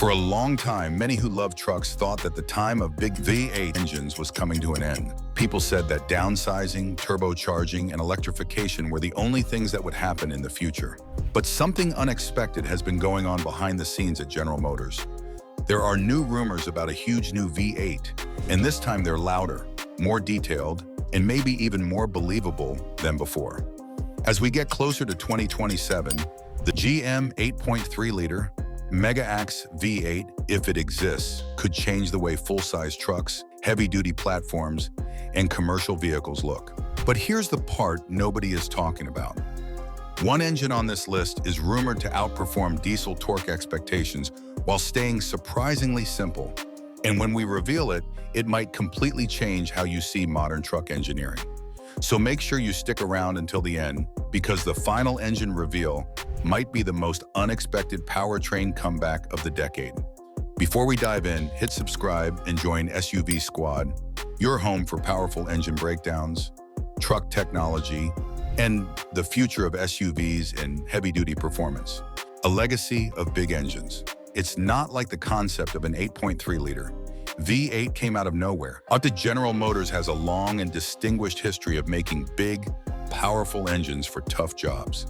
For a long time, many who love trucks thought that the time of big V8 engines was coming to an end. People said that downsizing, turbocharging, and electrification were the only things that would happen in the future. But something unexpected has been going on behind the scenes at General Motors. There are new rumors about a huge new V8, and this time they're louder, more detailed, and maybe even more believable than before. As we get closer to 2027, the GM 8.3-liter MegaMax V8, if it exists, could change the way full-size trucks, heavy-duty platforms, and commercial vehicles look. But here's the part nobody is talking about. One engine on this list is rumored to outperform diesel torque expectations while staying surprisingly simple. And when we reveal it, it might completely change how you see modern truck engineering. So make sure you stick around until the end, because the final engine reveal might be the most unexpected powertrain comeback of the decade. Before we dive in, hit subscribe and join SUVSQUAD, your home for powerful engine breakdowns, truck technology, and the future of SUVs and heavy-duty performance. A legacy of big engines. It's not like the concept of an 8.3-liter V8 came out of nowhere. General Motors has a long and distinguished history of making big, powerful engines for tough jobs.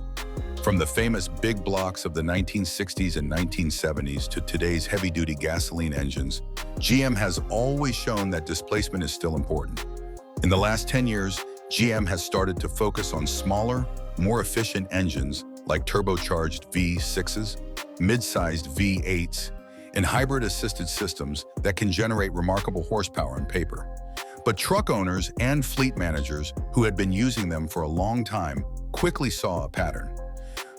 From the famous big blocks of the 1960s and 1970s to today's heavy-duty gasoline engines, GM has always shown that displacement is still important. In the last 10 years, GM has started to focus on smaller, more efficient engines like turbocharged V6s, mid-sized V8s, and hybrid-assisted systems that can generate remarkable horsepower on paper. But truck owners and fleet managers who had been using them for a long time quickly saw a pattern.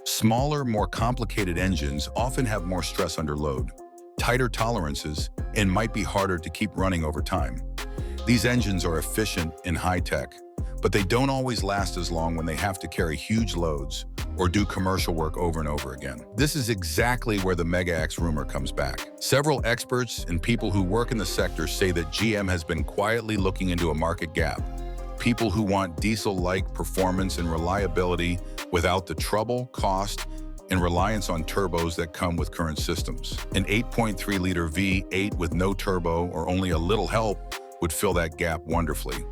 Smaller, more complicated engines often have more stress under load, tighter tolerances, and might be harder to keep running over time. These engines are efficient and high-tech, but they don't always last as long when they have to carry huge loads or do commercial work over and over again. This is exactly where the Megaax rumor comes back. Several experts and people who work in the sector say that GM has been quietly looking into a market gap. People who want diesel-like performance and reliability without the trouble, cost, and reliance on turbos that come with current systems. An 8.3-liter V8 with no turbo or only a little help would fill that gap wonderfully.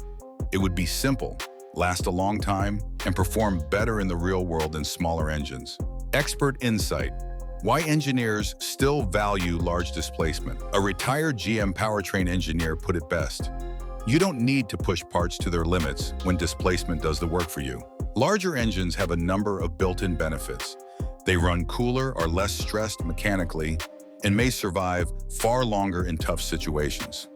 It would be simple, last a long time, and perform better in the real world than smaller engines. Expert insight. Why engineers still value large displacement. A retired GM powertrain engineer put it best. You don't need to push parts to their limits when displacement does the work for you. Larger engines have a number of built-in benefits. They run cooler, are less stressed mechanically, and may survive far longer in tough situations.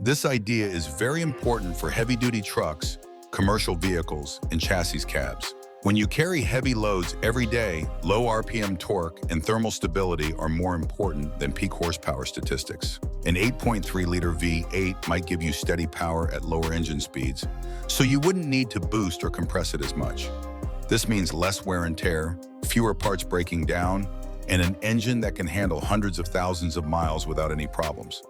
This idea is very important for heavy-duty trucks, commercial vehicles, and chassis cabs. When you carry heavy loads every day, low RPM torque and thermal stability are more important than peak horsepower statistics. An 8.3-liter V8 might give you steady power at lower engine speeds, so you wouldn't need to boost or compress it as much. This means less wear and tear, fewer parts breaking down, and an engine that can handle hundreds of thousands of miles without any problems.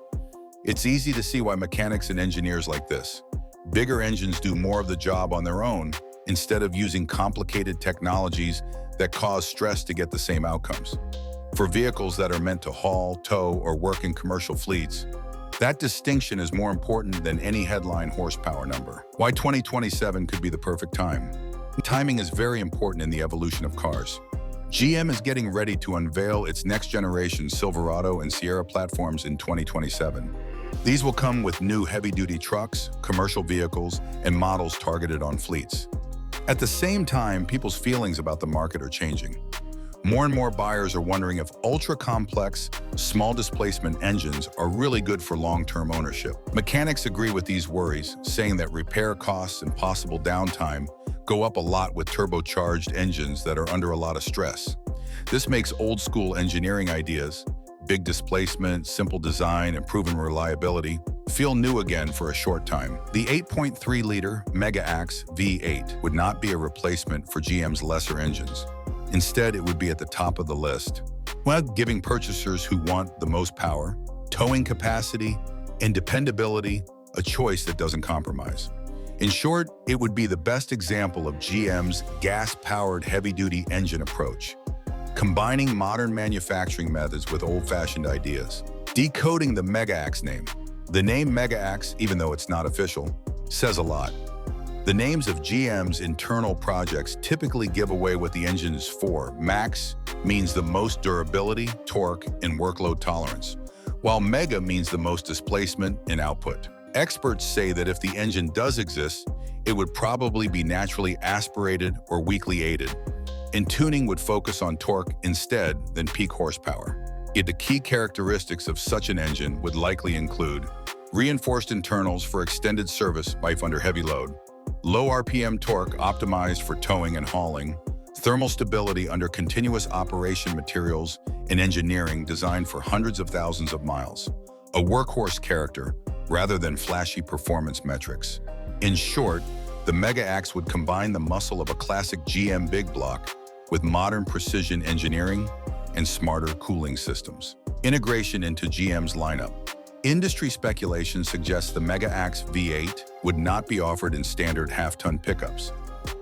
It's easy to see why mechanics and engineers like this. Bigger engines do more of the job on their own instead of using complicated technologies that cause stress to get the same outcomes. For vehicles that are meant to haul, tow, or work in commercial fleets, that distinction is more important than any headline horsepower number. Why 2027 could be the perfect time. Timing is very important in the evolution of cars. GM is getting ready to unveil its next-generation Silverado and Sierra platforms in 2027. These will come with new heavy-duty trucks, commercial vehicles, and models targeted on fleets. At the same time, people's feelings about the market are changing. More and more buyers are wondering if ultra-complex, small-displacement engines are really good for long-term ownership. Mechanics agree with these worries, saying that repair costs and possible downtime go up a lot with turbocharged engines that are under a lot of stress. This makes old-school engineering ideas, big displacement, simple design, and proven reliability, feel new again for a short time. The 8.3-liter MegaMax V8 would not be a replacement for GM's lesser engines. Instead, it would be at the top of the list, giving purchasers who want the most power, towing capacity, and dependability a choice that doesn't compromise. In short, it would be the best example of GM's gas-powered heavy-duty engine approach. combining modern manufacturing methods with old-fashioned ideas. Decoding the Megaax name. The name Megaax, even though it's not official, says a lot. The names of GM's internal projects typically give away what the engine is for. Max means the most durability, torque, and workload tolerance, while Mega means the most displacement and output. Experts say that if the engine does exist, it would probably be naturally aspirated or weakly aided, and tuning would focus on torque instead than peak horsepower. Yet the key characteristics of such an engine would likely include reinforced internals for extended service life under heavy load, low RPM torque optimized for towing and hauling, thermal stability under continuous operation materials and engineering designed for hundreds of thousands of miles, a workhorse character rather than flashy performance metrics. In short, the Megaax would combine the muscle of a classic GM big block with modern precision engineering and smarter cooling systems. Integration into GM's lineup. Industry speculation suggests the Megaax V8 would not be offered in standard half-ton pickups.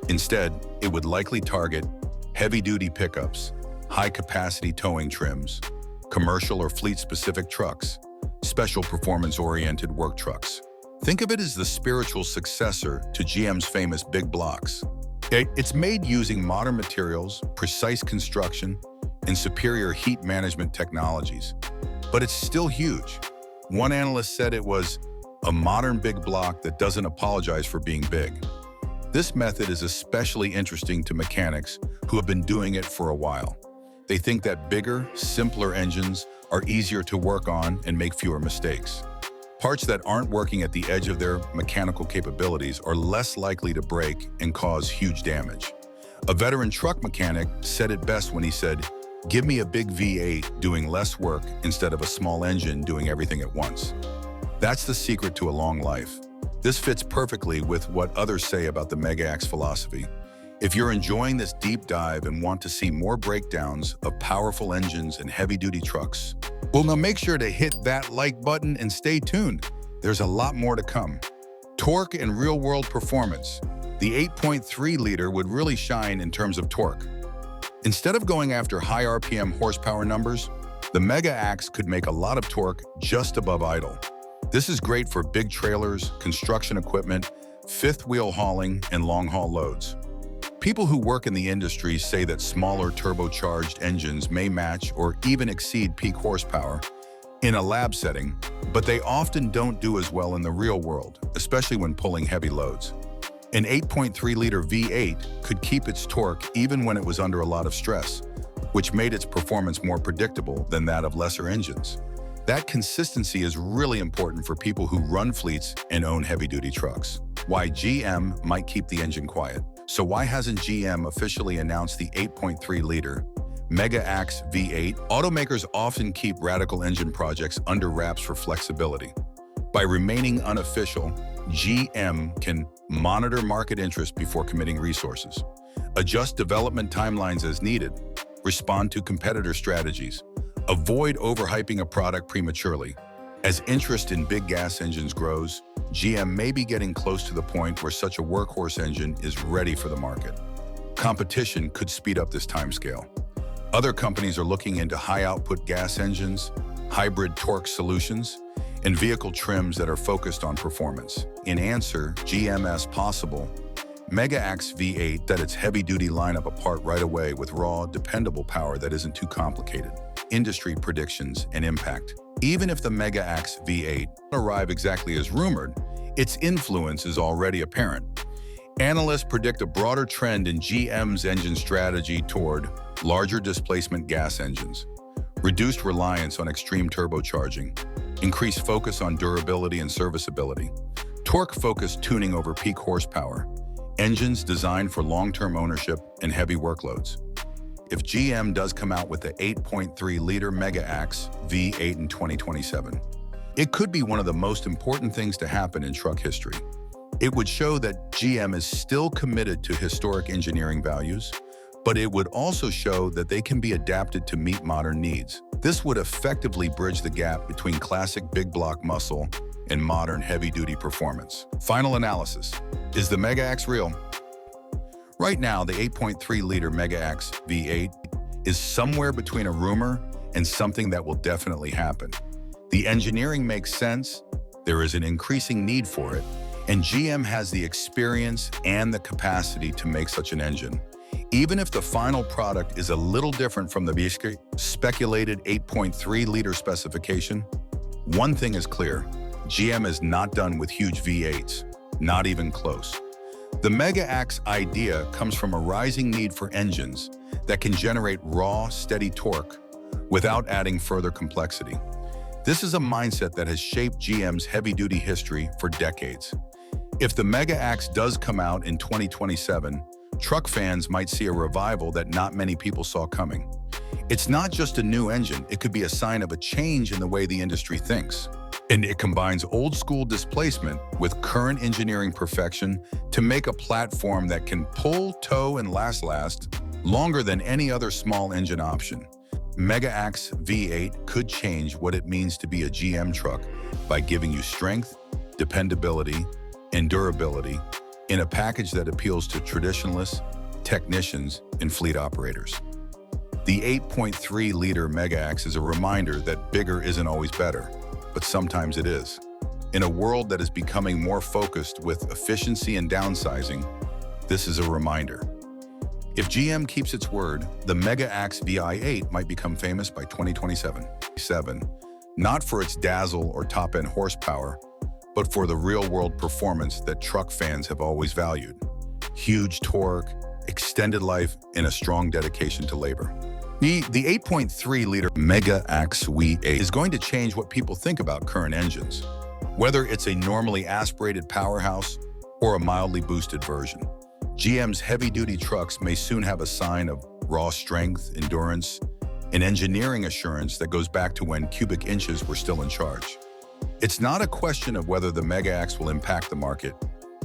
Instead, it would likely target heavy-duty pickups, high-capacity towing trims, commercial or fleet-specific trucks, special performance-oriented work trucks. Think of it as the spiritual successor to GM's famous big blocks. It's made using modern materials, precise construction, and superior heat management technologies. But it's still huge. One analyst said it was a modern big block that doesn't apologize for being big. This method is especially interesting to mechanics who have been doing it for a while. They think that bigger, simpler engines are easier to work on and make fewer mistakes. Parts that aren't working at the edge of their mechanical capabilities are less likely to break and cause huge damage. A veteran truck mechanic said it best when he said, "Give me a big V8 doing less work instead of a small engine doing everything at once." That's the secret to a long life. This fits perfectly with what others say about the Megaax philosophy. If you're enjoying this deep dive and want to see more breakdowns of powerful engines and heavy-duty trucks, well, now make sure to hit that like button and stay tuned. There's a lot more to come. Torque and real-world performance. The 8.3-liter would really shine in terms of torque. Instead of going after high RPM horsepower numbers, the Megaax could make a lot of torque just above idle. This is great for big trailers, construction equipment, fifth-wheel hauling, and long-haul loads. People who work in the industry say that smaller turbocharged engines may match or even exceed peak horsepower in a lab setting, but they often don't do as well in the real world, especially when pulling heavy loads. An 8.3-liter V8 could keep its torque even when it was under a lot of stress, which made its performance more predictable than that of lesser engines. That consistency is really important for people who run fleets and own heavy-duty trucks. Why GM might keep the engine quiet. So why hasn't GM officially announced the 8.3-liter Megaax V8? Automakers often keep radical engine projects under wraps for flexibility. By remaining unofficial, GM can monitor market interest before committing resources, adjust development timelines as needed, respond to competitor strategies, avoid overhyping a product prematurely. As interest in big gas engines grows, GM may be getting close to the point where such a workhorse engine is ready for the market. Competition could speed up this timescale. Other companies are looking into high-output gas engines, hybrid torque solutions, and vehicle trims that are focused on performance. In answer, GM's possible Megaax V8 set its heavy-duty lineup apart right away with raw, dependable power that isn't too complicated. Industry predictions and impact. Even if the Megaax V8 arrive exactly as rumored, its influence is already apparent. Analysts predict a broader trend in GM's engine strategy toward larger displacement gas engines, reduced reliance on extreme turbocharging, increased focus on durability and serviceability, torque-focused tuning over peak horsepower, engines designed for long-term ownership and heavy workloads. If GM does come out with the 8.3-liter Megaax V8 in 2027, it could be one of the most important things to happen in truck history. It would show that GM is still committed to historic engineering values, but it would also show that they can be adapted to meet modern needs. This would effectively bridge the gap between classic big block muscle and modern heavy-duty performance. Final analysis. Is the Megaax real? Right now, the 8.3-liter Megaax V8 is somewhere between a rumor and something that will definitely happen. The engineering makes sense, there is an increasing need for it, and GM has the experience and the capacity to make such an engine. Even if the final product is a little different from the speculated 8.3-liter specification, one thing is clear, GM is not done with huge V8s, not even close. The Megaax idea comes from a rising need for engines that can generate raw, steady torque without adding further complexity. This is a mindset that has shaped GM's heavy-duty history for decades. If the Megaax does come out in 2027, truck fans might see a revival that not many people saw coming. It's not just a new engine, it could be a sign of a change in the way the industry thinks. And it combines old-school displacement with current engineering perfection to make a platform that can pull, tow, and last longer than any other small engine option. Megaax V8 could change what it means to be a GM truck by giving you strength, dependability, and durability in a package that appeals to traditionalists, technicians, and fleet operators. The 8.3-liter Megaax is a reminder that bigger isn't always better, but sometimes it is. In a world that is becoming more focused with efficiency and downsizing, this is a reminder. If GM keeps its word, the Megaax VI8 might become famous by 2027. Not for its dazzle or top-end horsepower, but for the real-world performance that truck fans have always valued. Huge torque, extended life, and a strong dedication to labor. The 8.3-liter Megaax V8 is going to change what people think about current engines, whether it's a normally aspirated powerhouse or a mildly boosted version. GM's heavy-duty trucks may soon have a sign of raw strength, endurance, and engineering assurance that goes back to when cubic inches were still in charge. It's not a question of whether the Megaax will impact the market.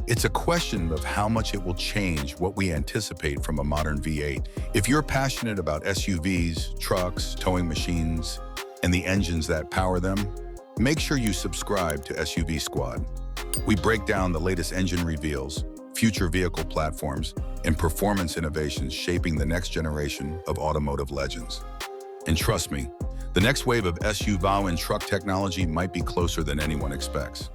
It's a question of how much it will change what we anticipate from a modern V8. If you're passionate about SUVs, trucks, towing machines, and the engines that power them, make sure you subscribe to SUVSQUAD. We break down the latest engine reveals, future vehicle platforms, and performance innovations shaping the next generation of automotive legends. And trust me, the next wave of SUV and truck technology might be closer than anyone expects.